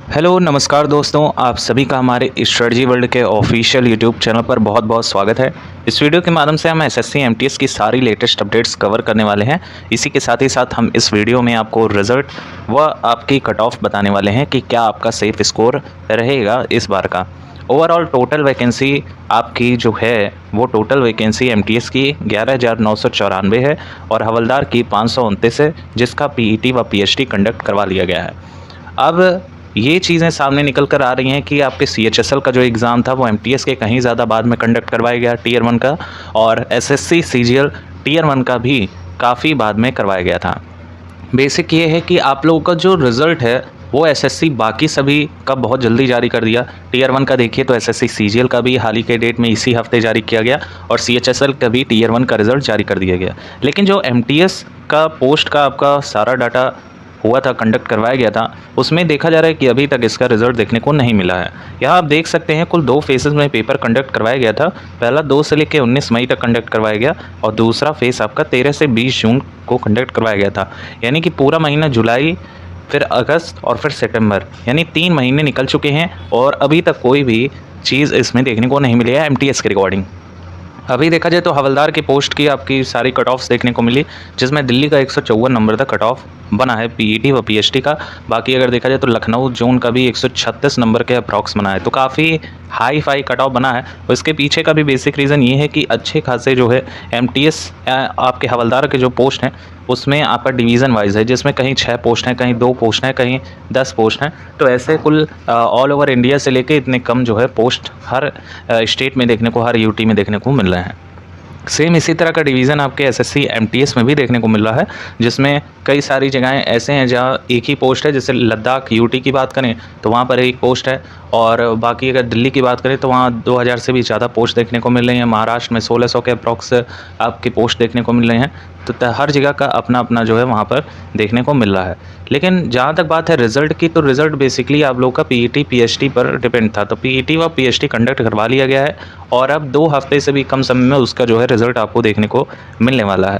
Hello नमस्कार दोस्तों, आप सभी का हमारे स्ट्रेटजी वर्ल्ड के ऑफिशियल यूट्यूब चैनल पर बहुत बहुत स्वागत है। इस वीडियो के माध्यम से हम एसएससी एमटीएस की सारी लेटेस्ट अपडेट्स कवर करने वाले हैं। इसी के साथ ही साथ हम इस वीडियो में आपको रिजल्ट व आपकी कट ऑफ बताने वाले हैं कि क्या आपका सेफ स्कोर रहेगा इस बार का। ओवरऑल टोटल वैकेंसी आपकी जो है वो टोटल वैकेंसी एमटीएस की 11,994 है और हवलदार की 529 है, जिसका पीईटी व पीएचडी कंडक्ट करवा लिया गया है। अब ये चीज़ें सामने निकल कर आ रही हैं कि आपके सीएचएसएल का जो एग्ज़ाम था वो एमटीएस के कहीं ज़्यादा बाद में कंडक्ट करवाया गया टीयर 1 का, और एसएससी सीजीएल टीयर 1 का भी काफ़ी बाद में करवाया गया था। बेसिक ये है कि आप लोगों का जो रिज़ल्ट है वो एसएससी बाकी सभी का बहुत जल्दी जारी कर दिया। टीयर 1 का देखिए तो एसएससी सीजीएल का भी हाल ही के डेट में इसी हफ्ते जारी किया गया और सीएचएसएल का भी टीयर 1 का रिज़ल्ट जारी कर दिया गया। लेकिन जो एमटीएस का पोस्ट का आपका सारा डाटा हुआ था, कंडक्ट करवाया गया था, उसमें देखा जा रहा है कि अभी तक इसका रिजल्ट देखने को नहीं मिला है। यहाँ आप देख सकते हैं कुल 2 फेजेस में पेपर कंडक्ट करवाया गया था। पहला 2 से लेकर 19 मई तक कंडक्ट करवाया गया और दूसरा फेज आपका 13 से 20 जून को कंडक्ट करवाया गया था। यानी कि पूरा महीना जुलाई, फिर अगस्त और फिर सितंबर, यानी 3 महीने निकल चुके हैं और अभी तक कोई भी चीज़ इसमें देखने को नहीं मिली है एमटीएस के रिकॉर्डिंग। अभी देखा जाए तो हवलदार की पोस्ट की आपकी सारी कट ऑफ्स देखने को मिली, जिसमें दिल्ली का 154 नंबर तक कट ऑफ बना है पीईटी व पीएचडी का। बाकी अगर देखा जाए तो लखनऊ जोन का भी 136 नंबर के अप्रॉक्स बना है, तो काफ़ी हाई फाई कट ऑफ बना है। और इसके पीछे का भी बेसिक रीज़न ये है कि अच्छे खासे जो है एमटीएस आपके हवलदार के जो पोस्ट हैं उसमें आपका डिवीज़न वाइज है, जिसमें कहीं 6 पोस्ट हैं, कहीं 2 पोस्ट हैं, कहीं 10 पोस्ट हैं। तो ऐसे कुल ऑल ओवर इंडिया से लेके इतने कम जो है पोस्ट हर स्टेट में देखने को, हर यूटी में देखने को मिल रहे हैं। सेम इसी तरह का डिवीज़न आपके एसएससी एमटीएस में भी देखने को मिल रहा है, जिसमें कई सारी जगहें ऐसे हैं जहां एक ही पोस्ट है। जैसे लद्दाख यूटी की बात करें तो वहां पर एक पोस्ट है, और बाकी अगर दिल्ली की बात करें तो वहां 2000 से भी ज़्यादा पोस्ट देखने को मिल रही हैं। महाराष्ट्र में 1600 के अप्रॉक्स आपकी पोस्ट देखने को मिल रहे हैं। तो हर जगह का अपना अपना जो है वहाँ पर देखने को मिल रहा है। लेकिन जहाँ तक बात है रिज़ल्ट की, तो रिज़ल्ट बेसिकली आप लोग का पीईटी पीएचडी पर डिपेंड था। तो पीईटी व पीएचडी कंडक्ट करवा लिया गया है और अब 2 हफ्ते से भी कम समय में उसका जो है रिज़ल्ट आपको देखने को मिलने वाला है।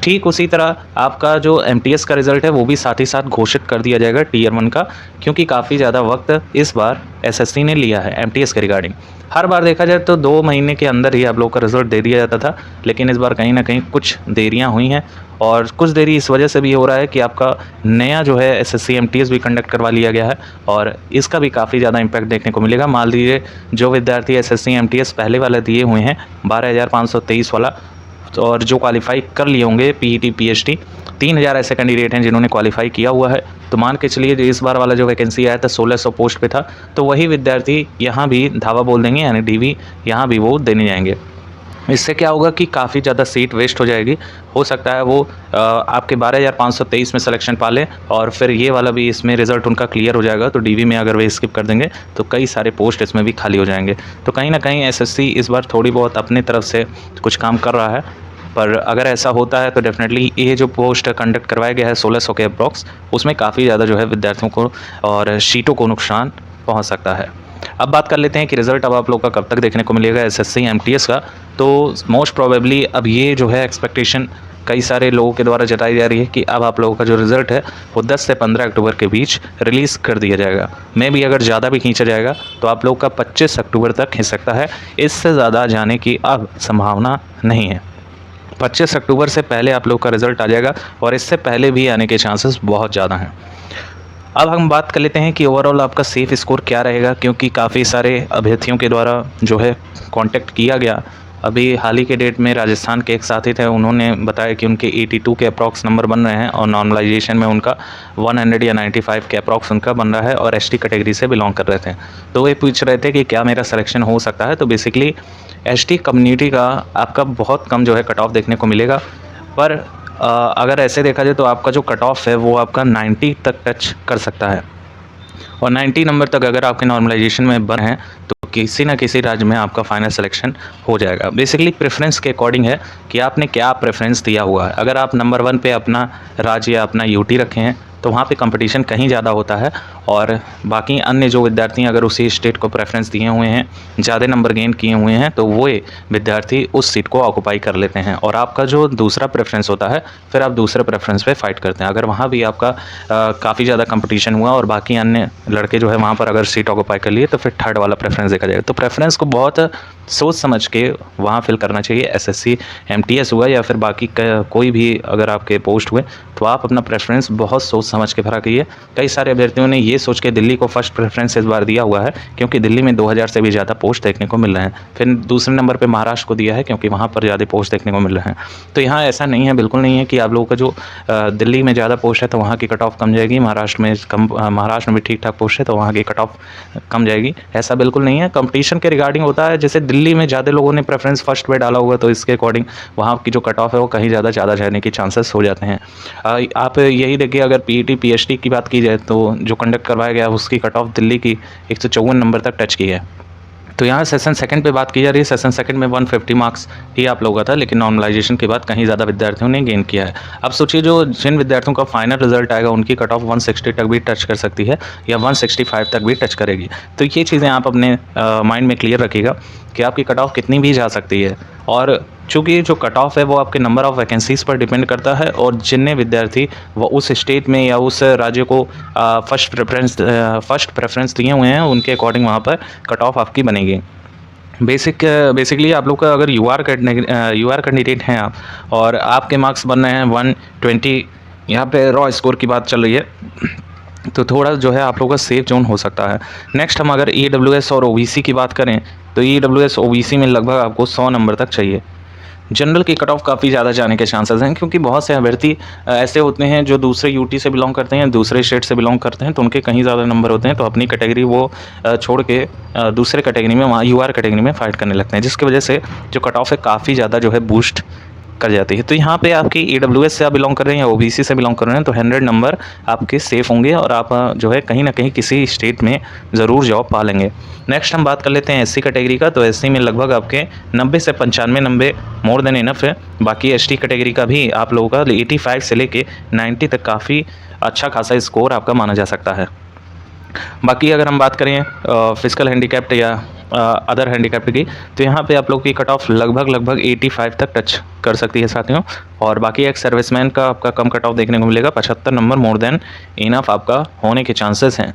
ठीक उसी तरह आपका जो एमटीएस का रिज़ल्ट है वो भी साथ ही साथ घोषित कर दिया जाएगा टीयर 1 का, क्योंकि काफ़ी ज़्यादा वक्त इस बार एसएससी ने लिया है एमटीएस के रिगार्डिंग। हर बार देखा जाए तो 2 महीने के अंदर ही आप लोग का रिज़ल्ट दे दिया जाता था, लेकिन इस बार कहीं ना कहीं कुछ देरियां हुई हैं। और कुछ देरी इस वजह से भी हो रहा है कि आपका नया जो है एसएससी एमटीएस भी कंडक्ट करवा लिया गया है और इसका भी काफ़ी ज़्यादा इम्पैक्ट देखने को मिलेगा। मान लीजिए जो विद्यार्थी एसएससी एमटीएस पहले वाला दिए हुए हैं 12,523 वाला, और जो क्वालिफाई कर लिए होंगे पीईटी पीएचडी, 3000 ऐसे कैंडिडेट हैं जिन्होंने क्वालिफाई किया हुआ है। तो मान के चलिए जो इस बार वाला जो वैकेंसी आया था 1600 पोस्ट पे था, तो वही विद्यार्थी यहाँ भी धावा बोल देंगे, यानी डीवी यहाँ भी वो देने जाएंगे। इससे क्या होगा कि काफ़ी ज़्यादा सीट वेस्ट हो जाएगी। हो सकता है वो आपके 12,523 में सिलेक्शन पा लें और फिर ये वाला भी इसमें रिज़ल्ट उनका क्लियर हो जाएगा, तो डीवी में अगर वे स्किप कर देंगे तो कई सारे पोस्ट इसमें भी खाली हो जाएंगे। तो कहीं ना कहीं एसएससी इस बार थोड़ी बहुत अपनी तरफ से कुछ काम कर रहा है, पर अगर ऐसा होता है तो डेफिनेटली ये जो पोस्ट कंडक्ट करवाया गया है 1600 के अप्रॉक्स, उसमें काफ़ी ज़्यादा जो है विद्यार्थियों को और सीटों को नुकसान पहुँच सकता है। अब बात कर लेते हैं कि रिज़ल्ट अब आप लोग का कब तक देखने को मिलेगा एसएससी एमटीएस का। तो मोस्ट प्रोबेबली अब ये जो है एक्सपेक्टेशन कई सारे लोगों के द्वारा जताई जा रही है कि अब आप लोगों का जो रिज़ल्ट है वो 10 से 15 अक्टूबर के बीच रिलीज़ कर दिया जाएगा। मे भी अगर ज़्यादा भी खींचा जाएगा तो आप लोग का 25 अक्टूबर तक खींच सकता है। इससे ज़्यादा जाने की अब संभावना नहीं है। 25 अक्टूबर से पहले आप लोग का रिज़ल्ट आ जाएगा और इससे पहले भी आने के चांसेस बहुत ज़्यादा हैं। अब हम बात कर लेते हैं कि ओवरऑल आपका सेफ स्कोर क्या रहेगा, क्योंकि काफ़ी सारे अभ्यर्थियों के द्वारा जो है कांटेक्ट किया गया। अभी हाल ही के डेट में राजस्थान के एक साथी थे, उन्होंने बताया कि उनके 82 के अप्रॉक्स नंबर बन रहे हैं और नॉर्मलाइजेशन में उनका 100 या 95 के अप्रॉक्स उनका बन रहा है और एसटी कैटेगरी से बिलोंग कर रहे थे। तो वे पूछ रहे थे कि क्या मेरा सिलेक्शन हो सकता है। तो बेसिकली एसटी कम्युनिटी का आपका बहुत कम जो है कट ऑफ देखने को मिलेगा, पर अगर ऐसे देखा जाए तो आपका जो कट ऑफ है वो आपका 90 तक टच कर सकता है, और 90 नंबर तक अगर आपके नॉर्मलाइजेशन में बन है तो किसी ना किसी राज्य में आपका फाइनल सिलेक्शन हो जाएगा। बेसिकली प्रेफरेंस के अकॉर्डिंग है कि आपने क्या प्रेफरेंस दिया हुआ है। अगर आप नंबर 1 पे अपना राज्य या अपना यूटी रखे हैं तो वहाँ पे कंपटीशन कहीं ज़्यादा होता है, और बाकी अन्य जो विद्यार्थी अगर उसी स्टेट को प्रेफरेंस दिए हुए हैं, ज़्यादा नंबर गेन किए हुए हैं, तो वो विद्यार्थी उस सीट को ऑक्यूपाई कर लेते हैं और आपका जो दूसरा प्रेफरेंस होता है फिर आप दूसरे प्रेफरेंस पे फाइट करते हैं। अगर वहाँ भी आपका काफ़ी ज़्यादा कंपटीशन हुआ और बाकी अन्य लड़के जो है वहाँ पर अगर सीट ऑक्यूपाई कर लिए तो फिर थर्ड वाला प्रेफरेंस देखा जाएगा। तो प्रेफरेंस को बहुत सोच समझ के वहाँ फिल करना चाहिए। एसएससी एमटीएस हुआ या फिर बाकी कोई भी अगर आपके पोस्ट हुए तो आप अपना प्रेफरेंस बहुत सोच समझ के भरा कीजिए। कई सारे अभ्यर्थियों ने ये सोच के दिल्ली को फर्स्ट प्रेफरेंस इस बार दिया हुआ है क्योंकि दिल्ली में 2000 से भी ज़्यादा पोस्ट देखने को मिल रहे हैं। फिर दूसरे नंबर पे महाराष्ट्र को दिया है क्योंकि वहाँ पर ज़्यादा पोस्ट देखने को मिल रहे हैं। तो यहाँ ऐसा नहीं है, बिल्कुल नहीं है कि आप लोगों का जो दिल्ली में ज़्यादा पोस्ट है तो वहाँ की कट ऑफ कम जाएगी, महाराष्ट्र में कम, महाराष्ट्र में भी ठीक ठाक पोस्ट है तो वहाँ की कट ऑफ कम जाएगी। ऐसा बिल्कुल नहीं है। कंपटीशन के रिगार्डिंग होता है, जैसे दिल्ली में ज़्यादा लोगों ने प्रेफरेंस फर्स्ट पे डाला हुआ तो इसके अकॉर्डिंग वहाँ की जो कट ऑफ है वो कहीं ज़्यादा जाने के चांसेस हो जाते हैं। आप यही देखिए, अगर पीईटी पीएचडी की बात की जाए तो जो कंडक्ट करवाया गया उसकी कट ऑफ दिल्ली की 154 नंबर तक टच की है। तो यहाँ सेशन सेकंड पे बात की जा रही है। सेशन सेकंड में 150 मार्क्स ही आप लोगों का था, लेकिन नॉर्मलाइजेशन के बाद कहीं ज़्यादा विद्यार्थियों ने गेन किया है। अब सोचिए जो जिन विद्यार्थियों का फाइनल रिजल्ट आएगा उनकी कट ऑफ 160 तक भी टच कर सकती है या 165 तक भी टच करेगी। तो ये चीज़ें आप अपने माइंड में क्लियर रखिएगा कि आपकी कट ऑफ कितनी भी जा सकती है। और चूँकि जो कट ऑफ है वो आपके नंबर ऑफ़ वैकेंसीज़ पर डिपेंड करता है और जितने विद्यार्थी वो उस स्टेट में या उस राज्य को फर्स्ट प्रेफरेंस दिए हुए हैं उनके अकॉर्डिंग वहाँ पर कट ऑफ आपकी बनेगी। बेसिकली आप लोग का अगर यूआर कैंडिडेट हैं आप और आपके मार्क्स बन रहे हैं 120, यहाँ पे रॉ स्कोर की बात चल रही है तो थोड़ा जो है आप लोगों का सेफ जोन हो सकता है। नेक्स्ट हम अगर ईडब्ल्यूएस और ओबीसी की बात करें तो ईडब्ल्यूएस ओबीसी में लगभग आपको 100 नंबर तक चाहिए। जनरल की कट ऑफ काफ़ी ज़्यादा जाने के चांसेस हैं क्योंकि बहुत से अभ्यर्थी ऐसे होते हैं जो दूसरे यूटी से बिलोंग करते हैं, दूसरे स्टेट से बिलोंग करते हैं, तो उनके कहीं ज़्यादा नंबर होते हैं तो अपनी कैटेगरी वो छोड़ के दूसरे कैटेगरी में वहाँ यूआर कैटेगरी में फाइट करने लगते हैं, जिसकी वजह से जो कट ऑफ है काफ़ी ज़्यादा जो है बूस्ट कर जाती है। तो यहाँ पे आपकी ईडब्ल्यूएस से आप बिलोंग कर रहे हैं या ओबीसी से बिलोंग कर रहे हैं तो 100 नंबर आपके सेफ होंगे और आप जो है कहीं ना कहीं किसी स्टेट में ज़रूर जॉब पा लेंगे। नेक्स्ट हम बात कर लेते हैं एससी कैटेगरी का। तो एससी में लगभग आपके 90 से 95 नंबर मोर देन इनफ है। बाकी एसटी कैटेगरी का भी आप लोगों का 85 से लेके 90 तक काफ़ी अच्छा खासा स्कोर आपका माना जा सकता है। बाकी अगर हम बात करें फिजिकल हैंडीकैप्ड या अदर हैंडीकैप्ड की तो यहाँ पे आप लोग की कट ऑफ लगभग 85 तक टच कर सकती है साथियों। और बाकी एक सर्विसमैन का आपका कम कट ऑफ देखने को मिलेगा, 75 नंबर मोर देन इनफ आपका होने के चांसेस हैं।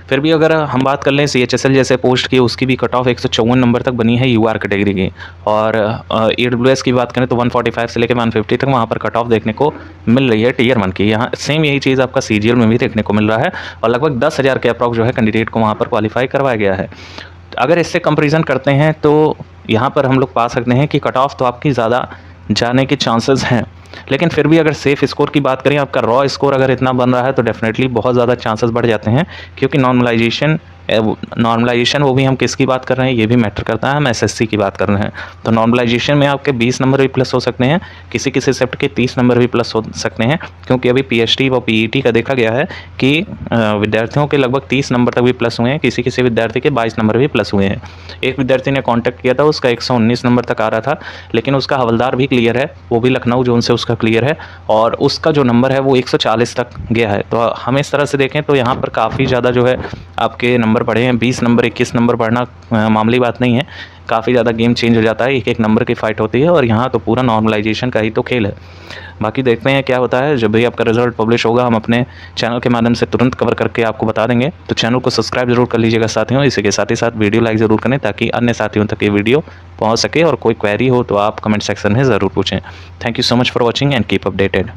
फिर भी अगर हम बात कर लें सीएचएसएल जैसे पोस्ट की, उसकी भी कट ऑफ 154 नंबर तक बनी है यूआर कैटेगरी की। और ईडब्ल्यूएस की बात करें तो 145 से लेकर 150 तक वहाँ पर कट ऑफ देखने को मिल रही है टीयर 1 की। यहाँ सेम यही चीज़ आपका सीजीएल में भी देखने को मिल रहा है और लगभग 10,000 के अप्रॉक्स जो है कैंडिडेट को वहाँ पर क्वालिफाई करवाया गया है। अगर इससे कंपेरिजन करते हैं तो यहाँ पर हम लोग पा सकते हैं कि कट ऑफ तो आपकी ज़्यादा जाने के चांसेस हैं, लेकिन फिर भी अगर सेफ स्कोर की बात करें, आपका रॉ स्कोर अगर इतना बन रहा है तो डेफिनेटली बहुत ज़्यादा चांसेस बढ़ जाते हैं क्योंकि नॉर्मलाइजेशन वो भी हम किसकी बात कर रहे हैं ये भी मैटर करता है। हम एसएससी की बात कर रहे हैं तो नॉर्मलाइजेशन में आपके 20 नंबर भी प्लस हो सकते हैं, किसी शिफ्ट के 30 नंबर भी प्लस हो सकते हैं क्योंकि अभी पीएचडी व पीईटी का देखा गया है कि विद्यार्थियों के लगभग 30 नंबर तक भी प्लस हुए हैं, किसी विद्यार्थी के 22 नंबर भी प्लस हुए हैं। एक विद्यार्थी ने कॉन्टैक्ट किया था, उसका 119 नंबर तक आ रहा था, लेकिन उसका हवलदार भी क्लियर है, वो भी लखनऊ जोन से उसका क्लियर है और उसका जो नंबर है वो 140 तक गया है। तो हम इस तरह से देखें तो यहाँ पर काफ़ी ज़्यादा जो है आपके नंबर बढ़े हैं। 20 नंबर 21 नंबर बढ़ना मामूली बात नहीं है, काफ़ी ज़्यादा गेम चेंज हो जाता है, एक एक नंबर की फ़ाइट होती है और यहाँ तो पूरा नॉर्मलाइजेशन का ही तो खेल है। बाकी देखते हैं क्या होता है। जब भी आपका रिजल्ट पब्लिश होगा हम अपने चैनल के माध्यम से तुरंत कवर करके आपको बता देंगे। तो चैनल को सब्सक्राइब जरूर कर लीजिएगा साथियों, इसी के साथ ही साथ वीडियो लाइक ज़रूर करें ताकि अन्य साथियों तक ये वीडियो पहुँच सके और कोई क्वेरी हो तो आप कमेंट सेक्शन में ज़रूर पूछें। Thank you so much for watching and keep updated.